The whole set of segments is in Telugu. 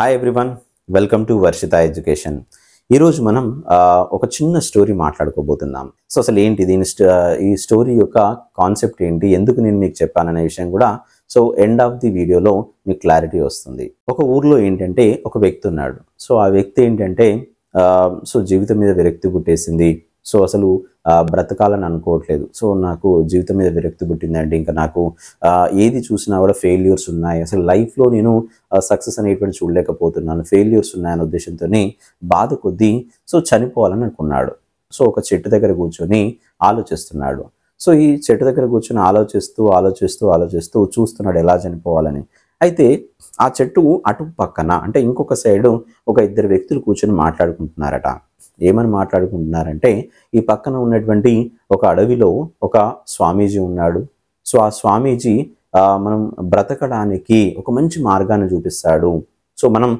Hi everyone, welcome to Varshita education. ఈరోజు మనం ఒక చిన్న స్టోరీ మాట్లాడుకోబోతున్నాం. సో అసలు ఏంటి ఈ స్టోరీ యొక్క కాన్సెప్ట్ ఏంటి, ఎందుకు నేను మీకు చెప్పాననే విషయం కూడా సో ఎండ్ ఆఫ్ ది వీడియోలో మీకు క్లారిటీ వస్తుంది. ఒక ఊర్లో ఏంటంటే ఒక వ్యక్తి ఉన్నాడు. సో ఆ వ్యక్తి ఏంటంటే సో జీవితం మీద విరక్తి పుట్టేసింది. సో అసలు బ్రతకాలని అనుకోవట్లేదు. సో నాకు జీవితం మీద విరక్తి పుట్టిందండి. ఇంకా నాకు ఏది చూసినా కూడా ఫెయిల్యూర్స్ ఉన్నాయి. అసలు లైఫ్లో నేను సక్సెస్ అనేటువంటి చూడలేకపోతున్నాను, ఫెయిల్యూర్స్ ఉన్నాయనే ఉద్దేశంతో బాధ కొద్దీ సో చనిపోవాలని అనుకున్నాడు. సో ఒక చెట్టు దగ్గర కూర్చొని ఆలోచిస్తున్నాడు. సో ఈ చెట్టు దగ్గర కూర్చొని ఆలోచిస్తూ చూస్తున్నాడు ఎలా చనిపోవాలని. అయితే ఆ చెట్టు అటు పక్కన అంటే ఇంకొక సైడు ఒక ఇద్దరు వ్యక్తులు కూర్చొని మాట్లాడుకుంటున్నారట. ఏమని మాట్లాడుకుంటున్నారంటే, ఈ పక్కన ఉన్నటువంటి ఒక అడవిలో ఒక స్వామీజీ ఉన్నాడు. సో ఆ స్వామీజీ మనం బ్రతకడానికి ఒక మంచి మార్గాన్ని చూపిస్తాడు. సో మనం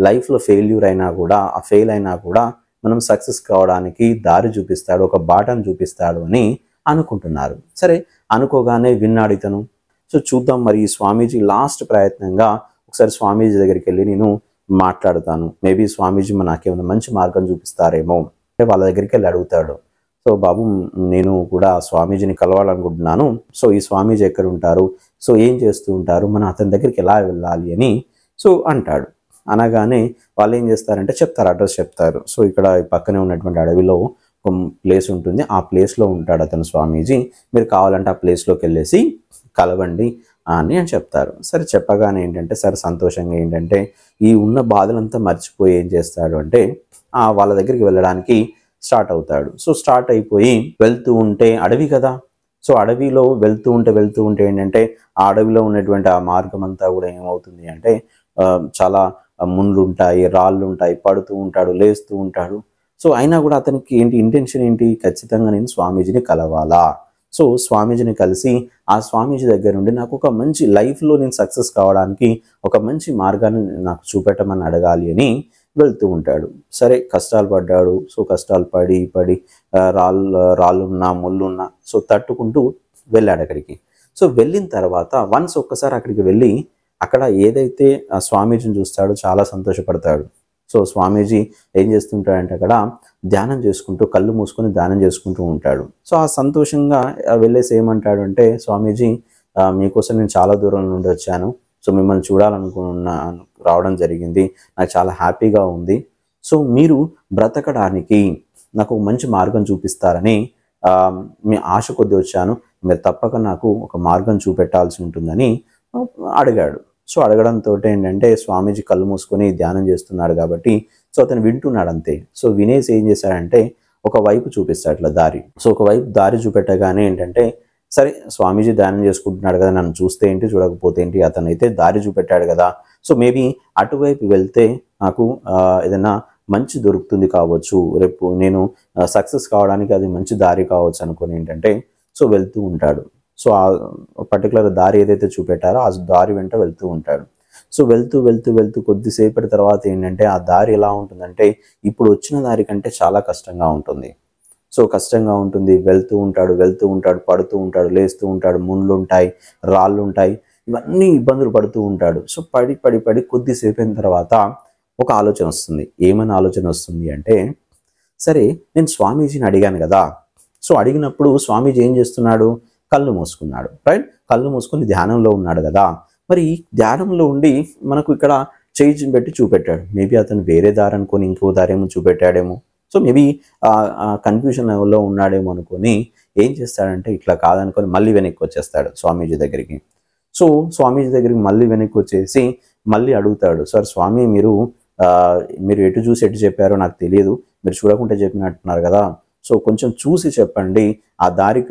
లైఫ్లో ఫెయిల్యూర్ అయినా కూడా, ఆ ఫెయిల్ అయినా కూడా మనం సక్సెస్ కావడానికి దారి చూపిస్తాడు, ఒక బాటను చూపిస్తాడు అని అనుకుంటున్నారు. సరే అనుకోగానే విన్నాడు ఇతను. సో చూద్దాం మరి ఈ స్వామీజీ లాస్ట్ ప్రయత్నంగా ఒకసారి స్వామీజీ దగ్గరికి వెళ్ళి నేను మాట్లాడుతాను, మేబీ స్వామీజీ నాకేమైనా మంచి మార్గం చూపిస్తారేమో అంటే వాళ్ళ దగ్గరికి వెళ్ళి అడుగుతాడు. సో బాబు, నేను కూడా స్వామీజీని కలవాలనుకుంటున్నాను. సో ఈ స్వామీజీ ఎక్కడ ఉంటారు, సో ఏం చేస్తూ ఉంటారు, మనం అతని దగ్గరికి ఎలా వెళ్ళాలి అని సో అంటాడు. అనగానే వాళ్ళు ఏం చేస్తారంటే చెప్తారు, అడ్రస్ చెప్తారు. సో ఇక్కడ పక్కనే ఉన్నటువంటి అడవిలో ఒక ప్లేస్ ఉంటుంది, ఆ ప్లేస్లో ఉంటాడు అతను స్వామీజీ. మీరు కావాలంటే ఆ ప్లేస్లోకి వెళ్ళేసి కలవండి అని చెప్తారు. సరే చెప్పగానే ఏంటంటే సరే సంతోషంగా ఏంటంటే ఈ ఉన్న బాధలంతా మర్చిపోయి ఏం చేస్తాడు అంటే వాళ్ళ దగ్గరికి వెళ్ళడానికి స్టార్ట్ అవుతాడు. సో స్టార్ట్ అయిపోయి వెళ్తూ ఉంటే అడవి కదా, సో అడవిలో వెళ్తూ ఉంటే ఏంటంటే ఆ అడవిలో ఉన్నటువంటి ఆ మార్గం అంతా కూడా ఏమవుతుంది అంటే చాలా ముళ్ళు ఉంటాయి, రాళ్ళు ఉంటాయి, పడుతూ ఉంటాడు, లేస్తూ ఉంటాడు. సో అయినా కూడా అతనికి ఇంటెన్షన్ ఏంటి, ఖచ్చితంగా నేను స్వామీజీని కలవాలా. సో స్వామీజీని కలిసి ఆ స్వామీజీ దగ్గర నుండి నాకు ఒక మంచి లైఫ్లో నేను సక్సెస్ కావడానికి ఒక మంచి మార్గాన్ని నాకు చూపెట్టమని అడగాలి అని వెళ్తూ ఉంటాడు. సరే కష్టాలు పడ్డాడు. సో కష్టాలు పడి రాళ్ళున్నా ముళ్ళున్నా సో తట్టుకుంటూ వెళ్ళాడు అక్కడికి. సో వెళ్ళిన తర్వాత వన్స్ ఒక్కసారి అక్కడికి వెళ్ళి అక్కడ ఏదైతే ఆ స్వామీజీని చూస్తాడో చాలా సంతోషపడతాడు. సో స్వామీజీ ఏం చేస్తుంటాడంటే అక్కడ ధ్యానం చేసుకుంటూ, కళ్ళు మూసుకొని ధ్యానం చేసుకుంటూ ఉంటాడు. సో ఆ సంతోషంగా వెళ్ళేసి ఏమంటాడు అంటే, స్వామీజీ మీకోసం నేను చాలా దూరం నుండి వచ్చాను. సో మిమ్మల్ని రావడం జరిగింది, నాకు చాలా హ్యాపీగా ఉంది. సో మీరు బ్రతకడానికి నాకు ఒక మంచి మార్గం చూపిస్తారని మీ ఆశ కొద్దీ వచ్చాను, మీరు తప్పక నాకు ఒక మార్గం చూపెట్టాల్సి ఉంటుందని అడిగాడు. సో అడగడంతో ఏంటంటే స్వామీజీ కళ్ళు మూసుకొని ధ్యానం చేస్తున్నాడు కాబట్టి సో అతను వింటున్నాడు అంతే. సో వినేసి ఏం చేశాడంటే ఒక వైపు చూపిస్తాడు ఇట్లా దారి. సో ఒకవైపు దారి చూపెట్టగానే ఏంటంటే సరే స్వామీజీ ధ్యానం చేసుకుంటున్నాడు కదా, నన్ను చూస్తే ఏంటి చూడకపోతే ఏంటి, అతను అయితే దారి చూపెట్టాడు కదా, సో మేబీ అటువైపు వెళ్తే నాకు ఏదైనా మంచి దొరుకుతుంది కావచ్చు, రేపు నేను సక్సెస్ కావడానికి అది మంచి దారి కావచ్చు అనుకొని ఏంటంటే సో వెళ్తూ ఉంటాడు. సో ఆ పర్టికులర్ దారి ఏదైతే చూపెట్టారో ఆ దారి వెంట వెళ్తూ ఉంటాడు. సో వెళ్తూ కొద్దిసేపటి తర్వాత ఏంటంటే ఆ దారి ఎలా ఉంటుందంటే ఇప్పుడు వచ్చిన దారి కంటే చాలా కష్టంగా ఉంటుంది. సో కష్టంగా ఉంటుంది, వెళ్తూ ఉంటాడు, పడుతూ ఉంటాడు, లేస్తూ ఉంటాడు, ముళ్ళు ఉంటాయి, రాళ్ళు ఉంటాయి, ఇవన్నీ ఇబ్బందులు పడుతూ ఉంటాడు. సో పడి కొద్దిసేపు అయిన తర్వాత ఒక ఆలోచన వస్తుంది. ఏమని ఆలోచన వస్తుంది అంటే, సరే నేను స్వామీజీని అడిగాను కదా, సో అడిగినప్పుడు స్వామీజీ ఏం చేస్తున్నాడు, కళ్ళు మూసుకున్నాడు, రైట్, కళ్ళు మూసుకొని ధ్యానంలో ఉన్నాడు కదా, మరి ధ్యానంలో ఉండి మనకు ఇక్కడ చేయి పెట్టి చూపెట్టాడు. మేబీ అతను వేరే దారి అనుకొని ఇంకో దారేమో చూపెట్టాడేమో. సో మేబీ కన్ఫ్యూజన్ లెవెల్లో ఉన్నాడేమో అనుకొని ఏం చేస్తాడంటే ఇట్లా కాదనుకొని మళ్ళీ వెనక్కి వచ్చేస్తాడు స్వామీజీ దగ్గరికి. సో స్వామీజీ దగ్గరికి మళ్ళీ వెనక్కి వచ్చేసి మళ్ళీ అడుగుతాడు, సార్ స్వామి మీరు ఎటు చూసి ఎటు చెప్పారో నాకు తెలియదు, మీరు చూడకుండా చెప్పినట్టున్నారు కదా, సో కొంచెం చూసి చెప్పండి, ఆ దారి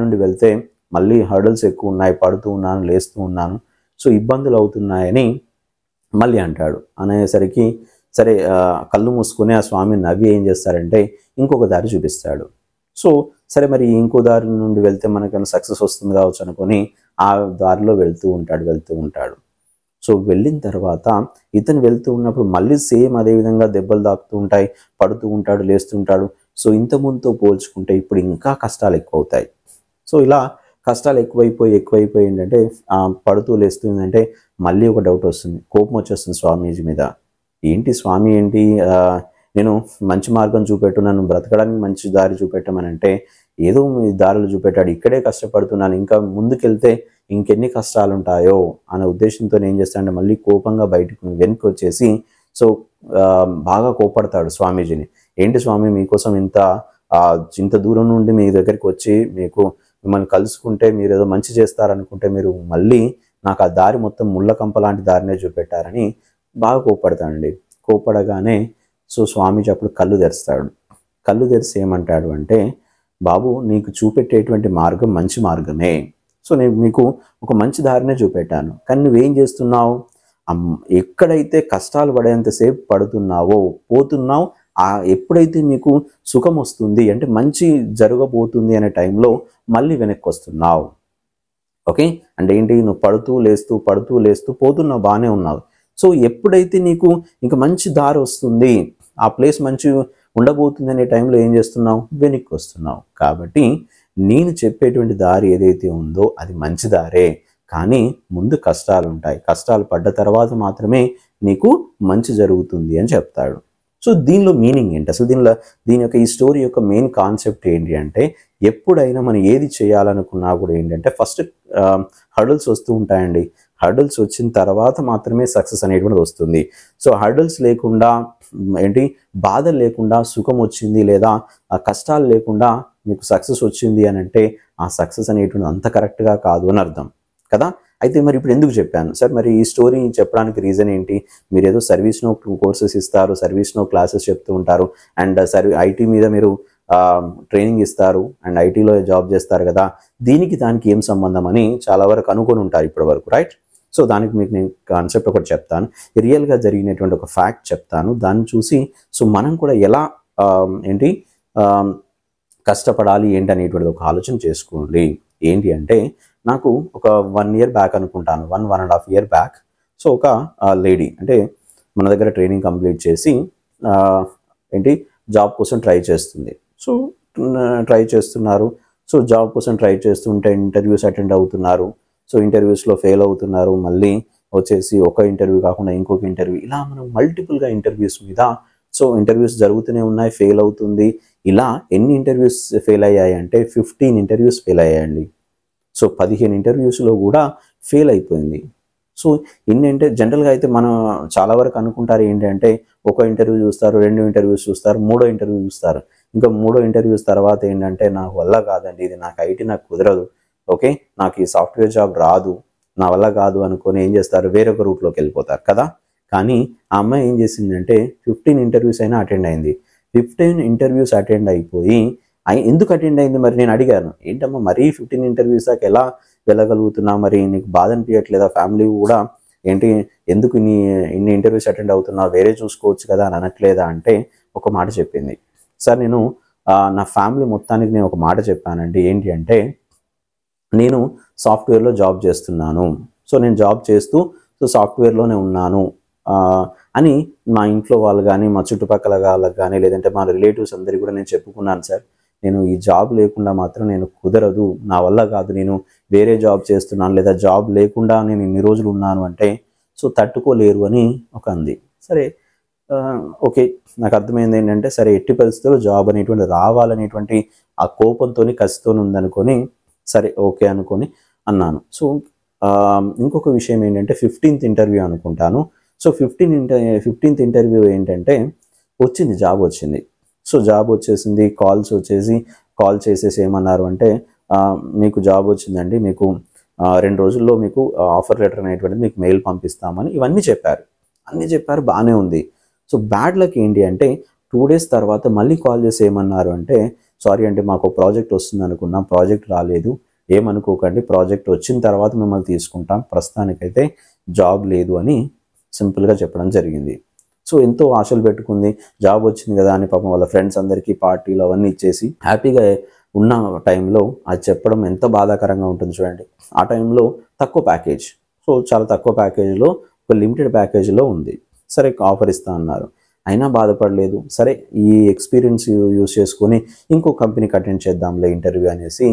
నుండి వెళ్తే మళ్ళీ హర్డల్స్ ఎక్కువ ఉన్నాయి, పడుతూ ఉన్నాను, లేస్తూ ఉన్నాను, సో ఇబ్బందులు అవుతున్నాయని మళ్ళీ అంటాడు. అనేసరికి సరే కళ్ళు మూసుకొని ఆ స్వామి నవ్వి ఏం చేస్తారంటే ఇంకొక దారి చూపిస్తాడు. సో సరే మరి ఇంకో దారి నుండి వెళ్తే మనకైనా సక్సెస్ వస్తుంది కావచ్చు అనుకొని ఆ దారిలో వెళ్తూ ఉంటాడు. సో వెళ్ళిన తర్వాత ఇతను వెళ్తూ ఉన్నప్పుడు మళ్ళీ సేమ్ అదేవిధంగా దెబ్బలు తాకుతూ ఉంటాయి, పడుతూ ఉంటాడు, లేస్తుంటాడు. సో ఇంత ముందుతో పోల్చుకుంటే ఇప్పుడు ఇంకా కష్టాలు ఎక్కువ అవుతాయి. సో ఇలా కష్టాలు ఎక్కువైపోయి ఏంటంటే పడుతూ లేస్తుందంటే మళ్ళీ ఒక డౌట్ వస్తుంది, కోపం వచ్చేస్తుంది స్వామీజీ మీద. ఏంటి స్వామి ఏంటి నేను మంచి మార్గం చూపెట్టు, నన్ను బ్రతకడానికి మంచి దారి చూపెట్టమని అంటే ఏదో ఈ దారులు చూపెట్టాడు, ఇక్కడే కష్టపడుతున్నాను, ఇంకా ముందుకెళ్తే ఇంకెన్ని కష్టాలు ఉంటాయో అనే ఉద్దేశంతో ఏం చేస్తాడంటే మళ్ళీ కోపంగా బయటకు వెనక్కి వచ్చేసి సో బాగా కోపడతాడు స్వామీజీని. ఏంటి స్వామి మీకోసం ఇంత దూరం నుండి మీ దగ్గరికి వచ్చి మిమ్మల్ని కలుసుకుంటే మీరు ఏదో మంచి చేస్తారనుకుంటే మీరు మళ్ళీ నాకు ఆ దారి మొత్తం ముళ్ళకంప లాంటి దారినే చూపెట్టారని బాగా కోపడతాడండి. కోపడగానే సో స్వామీజీ అప్పుడు కళ్ళు తెరుస్తాడు. కళ్ళు తెరిచి ఏమంటాడు అంటే, బాబు నీకు చూపెట్టేటువంటి మార్గం మంచి మార్గమే, సో నేను మీకు ఒక మంచి దారినే చూపెట్టాను, కానీ నువ్వేం చేస్తున్నావు, ఎక్కడైతే కష్టాలు పడేంతసేపు పడుతున్నావో పోతున్నావు, ఎప్పుడైతే మీకు సుఖం వస్తుంది అంటే మంచి జరగబోతుంది అనే టైంలో మళ్ళీ వెనక్కి వస్తున్నావు. ఓకే, అంటే ఏంటి, నువ్వు పడుతూ లేస్తూ పోతున్నావు, బాగానే ఉన్నావు. సో ఎప్పుడైతే నీకు ఇంకా మంచి దారి వస్తుంది, ఆ ప్లేస్ మంచి ఉండబోతుంది అనే టైంలో ఏం చేస్తున్నావు, వెనక్కి వస్తున్నావు. కాబట్టి నేను చెప్పేటువంటి దారి ఏదైతే ఉందో అది మంచి దారే, కానీ ముందు కష్టాలు ఉంటాయి, కష్టాలు పడ్డ తర్వాత మాత్రమే నీకు మంచి జరుగుతుంది అని చెప్తాడు. సో దీనిలో మీనింగ్ ఏంటి అసలు, దీని యొక్క ఈ స్టోరీ యొక్క మెయిన్ కాన్సెప్ట్ ఏంటి అంటే, ఎప్పుడైనా మనం ఏది చేయాలనుకున్నా కూడా ఏంటంటే ఫస్ట్ హర్డల్స్ వస్తూ ఉంటాయండి. హర్డల్స్ వచ్చిన తర్వాత మాత్రమే సక్సెస్ అనేటువంటిది వస్తుంది. సో హర్డల్స్ లేకుండా బాధలు లేకుండా సుఖం వచ్చింది, లేదా కష్టాలు లేకుండా మీకు సక్సెస్ వచ్చింది అని అంటే ఆ సక్సెస్ అనేటువంటిది అంత కరెక్ట్గా కాదు అని అర్థం కదా. అయితే మరి ఇప్పుడు ఎందుకు చెప్పాను సార్, మరి ఈ స్టోరీ చెప్పడానికి రీజన్ ఏంటి, మీరు ఏదో సర్వీస్నో కోర్సెస్ ఇస్తారు, సర్వీస్నో క్లాసెస్ చెప్తూ ఉంటారు, అండ్ ఐటీ మీద మీరు ట్రైనింగ్ ఇస్తారు, అండ్ ఐటీలో జాబ్ చేస్తారు కదా, దానికి ఏం సంబంధం అని చాలా వరకు అనుకొని ఉంటారు ఇప్పటి వరకు, రైట్. సో దానికి మీకు నేను కాన్సెప్ట్ ఒకటి చెప్తాను, రియల్గా జరిగినటువంటి ఒక ఫ్యాక్ట్ చెప్తాను, దాన్ని చూసి సో మనం కూడా ఎలా కష్టపడాలి ఏంటి అనేటువంటిది ఒక ఆలోచన చేసుకోండి. ఏంటి అంటే, నాకు ఒక 1 year బ్యాక్ అనుకుంటాను, 1.5 year బ్యాక్, సో ఒక లేడీ అంటే మన దగ్గర ట్రైనింగ్ కంప్లీట్ చేసి జాబ్ కోసం ట్రై చేస్తుంది. సో ట్రై చేస్తున్నారు, సో జాబ్ కోసం ట్రై చేస్తుంటే ఇంటర్వ్యూస్ అటెండ్ అవుతున్నారు, సో ఇంటర్వ్యూస్లో ఫెయిల్ అవుతున్నారు, మళ్ళీ వచ్చేసి ఒక ఇంటర్వ్యూ కాకుండా ఇంకొక ఇంటర్వ్యూ, ఇలా మనం మల్టిపుల్గా ఇంటర్వ్యూస్ మీద సో ఇంటర్వ్యూస్ జరుగుతూనే ఉన్నాయి, ఫెయిల్ అవుతుంది. ఇలా ఎన్ని ఇంటర్వ్యూస్ ఫెయిల్ అయ్యాయి అంటే 15 ఇంటర్వ్యూస్ ఫెయిల్ అయ్యాయండి. సో 15 ఇంటర్వ్యూస్లో కూడా ఫెయిల్ అయిపోయింది. సో అంటే జనరల్గా అయితే మనం చాలా వరకు అనుకుంటారు ఏంటంటే, ఒక ఇంటర్వ్యూ చూస్తారు, 2 ఇంటర్వ్యూస్ చూస్తారు, 3వ ఇంటర్వ్యూ చూస్తారు, ఇంకా 3వ ఇంటర్వ్యూస్ తర్వాత ఏంటంటే నాకు వల్ల కాదండి, ఇది నాకు ఐటీ నాకు కుదరదు, ఓకే నాకు ఈ సాఫ్ట్వేర్ జాబ్ రాదు, నా వల్ల కాదు అనుకొని ఏం చేస్తారు, వేరొక రూట్లోకి వెళ్ళిపోతారు కదా. కానీ ఆ అమ్మాయి ఏం చేసిందంటే 15 ఇంటర్వ్యూస్ అయినా అటెండ్ అయింది. 15 ఇంటర్వ్యూస్ అటెండ్ అయిపోయి ఎందుకు అటెండ్ అయింది మరి నేను అడిగాను, ఏంటమ్మా మరీ 15 ఇంటర్వ్యూస్ దాకా ఎలా వెళ్ళగలుగుతున్నా, మరి నీకు బాధ అనిపించట్లేదా, ఫ్యామిలీ కూడా ఎందుకు ఇన్ని ఇంటర్వ్యూస్ అటెండ్ అవుతున్నావు, వేరే చూసుకోవచ్చు కదా అని అనట్లేదా అంటే ఒక మాట చెప్పింది, సార్ నేను నా ఫ్యామిలీ మొత్తానికి నేను ఒక మాట చెప్పానండి, ఏంటి అంటే నేను సాఫ్ట్వేర్లో జాబ్ చేస్తున్నాను, సో నేను జాబ్ చేస్తూ సో సాఫ్ట్వేర్లోనే ఉన్నాను అని మా ఇంట్లో వాళ్ళు కానీ మా చుట్టుపక్కల వాళ్ళకి కానీ లేదంటే మా రిలేటివ్స్ అందరికీ కూడా నేను చెప్పుకున్నాను, సార్ నేను ఈ జాబ్ లేకుండా మాత్రం నేను కుదరదు, నా వల్ల కాదు, నేను వేరే జాబ్ చేస్తున్నాను, లేదా జాబ్ లేకుండా నేను ఇన్ని రోజులు ఉన్నాను అంటే సో తట్టుకోలేరు అని ఒక అంది. సరే ఓకే, నాకు అర్థమైంది ఏంటంటే సరే ఎట్టి పరిస్థితుల్లో జాబ్ అనేటువంటి రావాలనేటువంటి ఆ కోపంతో కసితో ఉందనుకొని సరే ఓకే అనుకొని అన్నాను. సో ఇంకొక విషయం ఏంటంటే 15th ఇంటర్వ్యూ అనుకుంటాను. సో 15th ఇంటర్వ్యూ ఏంటంటే వచ్చింది, జాబ్ వచ్చింది. సో జాబ్ వచ్చేసింది, కాల్ చేసేసి ఏమన్నారు అంటే మీకు జాబ్ వచ్చిందండి, మీకు 2 రోజుల్లో మీకు ఆఫర్ లెటర్ అనేటువంటిది మీకు మెయిల్ పంపిస్తామని ఇవన్నీ చెప్పారు, బాగానే ఉంది. సో బ్యాడ్ లక్ ఏంటి అంటే 2 days తర్వాత మళ్ళీ కాల్ చేసి ఏమన్నారు అంటే, సారీ అంటే మాకు ప్రాజెక్ట్ వస్తుంది అనుకున్నాం, ప్రాజెక్ట్ రాలేదు, ఏమనుకోకండి, ప్రాజెక్ట్ వచ్చిన తర్వాత మిమ్మల్ని తీసుకుంటాం, ప్రస్తుతానికైతే జాబ్ లేదు అని సింపుల్గా చెప్పడం జరిగింది. సో ఎంతో ఆశలు పెట్టుకుంది, జాబ్ వచ్చింది కదా అని పాపం వాళ్ళ ఫ్రెండ్స్ అందరికీ పార్టీలు అవన్నీ ఇచ్చేసి హ్యాపీగా ఉన్న టైంలో అది చెప్పడం ఎంత బాధాకరంగా ఉంటుంది చూడండి. ఆ టైంలో తక్కువ ప్యాకేజ్, సో చాలా తక్కువ ప్యాకేజ్లో ఒక లిమిటెడ్ ప్యాకేజ్లో ఉంది, సరే ఆఫర్ ఇస్తా అన్నారు, అయినా బాధపడలేదు, సరే ఈ ఎక్స్పీరియన్స్ యూజ్ చేసుకొని ఇంకో కంపెనీకి అటెండ్ చేద్దాంలే ఇంటర్వ్యూ అనేసి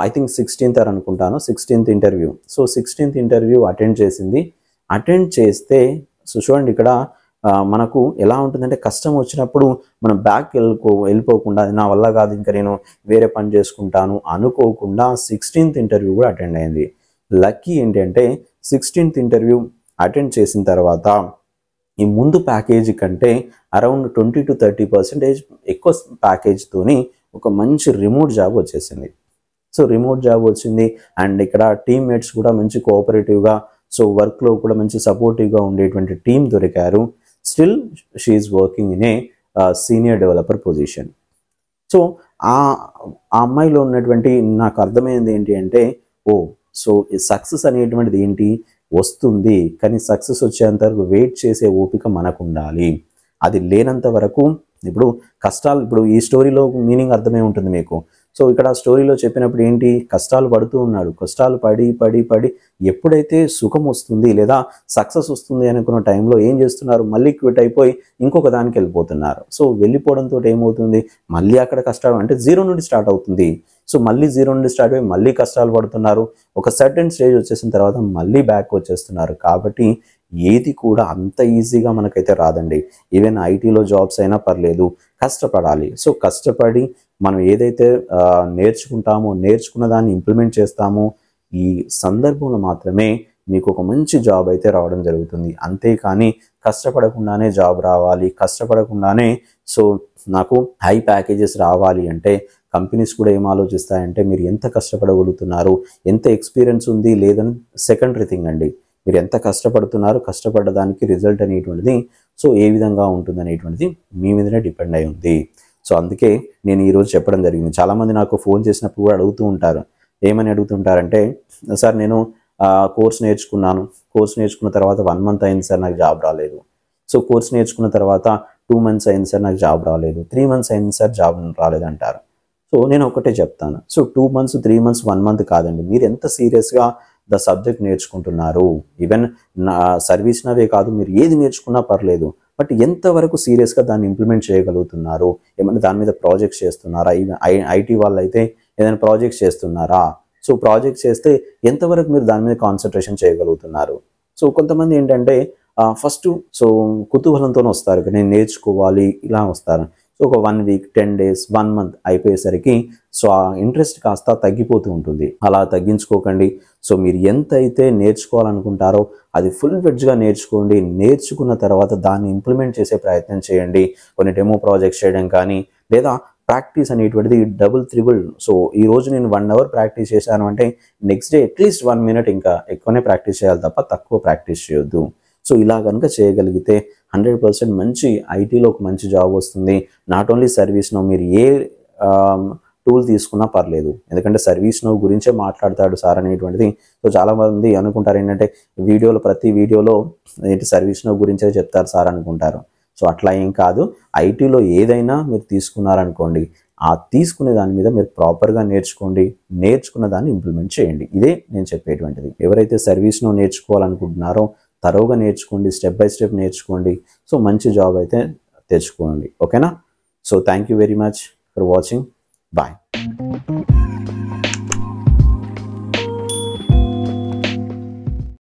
ఐ థింక్ 16th అనుకుంటాను, 16th interview. So 16th interview attend చేసింది. అటెండ్ చేస్తే సో చూడండి ఇక్కడ మనకు ఎలా ఉంటుందంటే కష్టం వచ్చినప్పుడు మనం బ్యాక్ వెళ్ళిపోకుండా అది నా వల్ల కాదు ఇంకా నేను వేరే పని చేసుకుంటాను అనుకోకుండా 16th ఇంటర్వ్యూ కూడా అటెండ్ అయింది. లక్కీ ఏంటంటే 16th ఇంటర్వ్యూ అటెండ్ చేసిన తర్వాత ఈ ముందు ప్యాకేజీ కంటే అరౌండ్ 20 to 30% ఎక్కువ ప్యాకేజ్తోని ఒక మంచి రిమోట్ జాబ్ వచ్చేసింది. సో రిమోట్ జాబ్ వచ్చింది అండ్ ఇక్కడ టీమ్మేట్స్ కూడా మంచి కోఆపరేటివ్గా, సో వర్క్లో కూడా మంచి సపోర్టివ్గా ఉండేటువంటి టీం దొరికారు. Still she is working in a senior developer position. So ఆ అమ్మాయిలో ఉన్నటువంటి నాకు అర్థమైంది ఏంటి అంటే సో ఈ సక్సెస్ అనేటువంటిది ఏంటి వస్తుంది, కానీ సక్సెస్ వచ్చేంత వరకు వెయిట్ చేసే ఓపిక మనకు ఉండాలి. అది లేనంత వరకు ఇప్పుడు కష్టాలు, ఇప్పుడు ఈ స్టోరీలో మీనింగ్ అర్థమై ఉంటుంది మీకు. సో ఇక్కడ స్టోరీలో చెప్పినప్పుడు ఏంటి, కష్టాలు పడుతూ ఉన్నాడు, కష్టాలు పడి పడి పడి ఎప్పుడైతే సుఖం వస్తుంది లేదా సక్సెస్ వస్తుంది అనుకున్న టైంలో ఏం చేస్తున్నారు, మళ్ళీ క్విట్ అయిపోయి ఇంకొక దానికి వెళ్ళిపోతున్నారు. సో వెళ్ళిపోవడంతో ఏమవుతుంది, మళ్ళీ అక్కడ కష్టాలు అంటే జీరో నుండి స్టార్ట్ అవుతుంది. సో మళ్ళీ జీరో నుండి స్టార్ట్ అయ్యి మళ్ళీ కష్టాలు పడుతున్నారు. ఒక సర్టెన్ స్టేజ్ వచ్చేసిన తర్వాత మళ్ళీ బ్యాక్ వచ్చేస్తున్నారు. కాబట్టి ఏది కూడా అంత ఈజీగా మనకైతే రాదండి. ఈవెన్ ఐటీలో జాబ్స్ అయినా పర్లేదు, కష్టపడాలి. సో కష్టపడి మనం ఏదైతే నేర్చుకుంటామో, నేర్చుకున్న దాన్ని ఇంప్లిమెంట్ చేస్తామో, ఈ సందర్భంలో మాత్రమే మీకు ఒక మంచి జాబ్ అయితే రావడం జరుగుతుంది. అంతేకాని కష్టపడకుండానే జాబ్ రావాలి, కష్టపడకుండానే సో నాకు హై ప్యాకేజెస్ రావాలి అంటే కంపెనీస్ కూడా ఏం ఆలోచిస్తాయంటే మీరు ఎంత కష్టపడగలుగుతున్నారు, ఎంత ఎక్స్పీరియన్స్ ఉంది లేదని సెకండరీ థింగ్ అండి. మీరు ఎంత కష్టపడుతున్నారు, కష్టపడ్డదానికి రిజల్ట్ అనేటువంటిది సో ఏ విధంగా ఉంటుంది అనేటువంటిది మీ మీదనే డిపెండ్ అయి ఉంది. సో అందుకే నేను ఈరోజు చెప్పడం జరిగింది. చాలామంది నాకు ఫోన్ చేసినప్పుడు కూడా అడుగుతూ ఉంటారు. ఏమని అడుగుతుంటారంటే, సార్ నేను కోర్స్ నేర్చుకున్నాను, కోర్స్ నేర్చుకున్న తర్వాత 1 month అయింది సార్ నాకు జాబ్ రాలేదు. సో కోర్స్ నేర్చుకున్న తర్వాత 2 months అయింది సార్ నాకు జాబ్ రాలేదు, 3 months అయింది సార్ జాబ్ రాలేదు అంటారు. సో నేను ఒకటే చెప్తాను, సో 2 months 3 months 1 month కాదండి, మీరు ఎంత సీరియస్గా ద సబ్జెక్ట్ నేర్చుకుంటున్నారు. ఈవెన్ సర్వీస్ నవే కాదు, మీరు ఏది నేర్చుకున్నా పర్లేదు, బట్ ఎంతవరకు సీరియస్గా దాన్ని ఇంప్లిమెంట్ చేయగలుగుతున్నారు, ఏమైనా దాని మీద ప్రాజెక్ట్స్ చేస్తున్నారా, ఐటీ వాళ్ళు అయితే ఏదైనా ప్రాజెక్ట్స్ చేస్తున్నారా, సో ప్రాజెక్ట్స్ చేస్తే ఎంతవరకు మీరు దాని మీద కాన్సన్ట్రేషన్ చేయగలుగుతున్నారు. సో కొంతమంది ఏంటంటే ఫస్ట్ సో కుతూహలంతో వస్తారు, నేను నేర్చుకోవాలి ఇలా వస్తారు. సో ఒక 1 week 10 days 1 month అయిపోయేసరికి సో ఆ ఇంట్రెస్ట్ కాస్త తగ్గిపోతూ ఉంటుంది. అలా తగ్గించుకోకండి. సో మీరు ఎంత అయితే నేర్చుకోవాలనుకుంటారో అది ఫుల్ ఫ్లెడ్జ్గా నేర్చుకోండి. నేర్చుకున్న తర్వాత దాన్ని ఇంప్లిమెంట్ చేసే ప్రయత్నం చేయండి. కొన్ని డెమో ప్రాజెక్ట్స్ చేయడం కానీ, లేదా ప్రాక్టీస్ అనేటువంటిది డబుల్ త్రిబుల్. సో ఈరోజు నేను 1 hour ప్రాక్టీస్ చేశాను అంటే నెక్స్ట్ డే అట్లీస్ట్ 1 minute ఇంకా ఎక్కువనే ప్రాక్టీస్ చేయాలి తప్ప తక్కువ ప్రాక్టీస్ చేయొద్దు. సో ఇలా కనుక చేయగలిగితే 100% మంచి ఐటీలో ఒక మంచి జాబ్ వస్తుంది. నాట్ ఓన్లీ సర్వీస్ నో, మీరు ఏ టూల్ తీసుకున్నా పర్లేదు, ఎందుకంటే సర్వీస్ నో గురించే మాట్లాడతాడు సార్ అనేటువంటిది. సో చాలామంది అనుకుంటారు ఏంటంటే ప్రతి వీడియోలో ఏంటి సర్వీస్ నో గురించే చెప్తారు సార్ అనుకుంటారు. సో అట్లా ఏం కాదు, ఐటీలో ఏదైనా మీరు తీసుకున్నారనుకోండి, ఆ తీసుకునే దాని మీద మీరు ప్రాపర్గా నేర్చుకోండి, నేర్చుకున్న దాన్ని ఇంప్లిమెంట్ చేయండి. ఇదే నేను చెప్పేటువంటిది. ఎవరైతే సర్వీస్ను నేర్చుకోవాలనుకుంటున్నారో తరోగా నేర్చుకోండి, స్టెప్ బై స్టెప్ నేర్చుకోండి. సో మంచి జాబ్ అయితే తెచ్చుకోండి. ఓకేనా? So thank you very much for watching. Bye.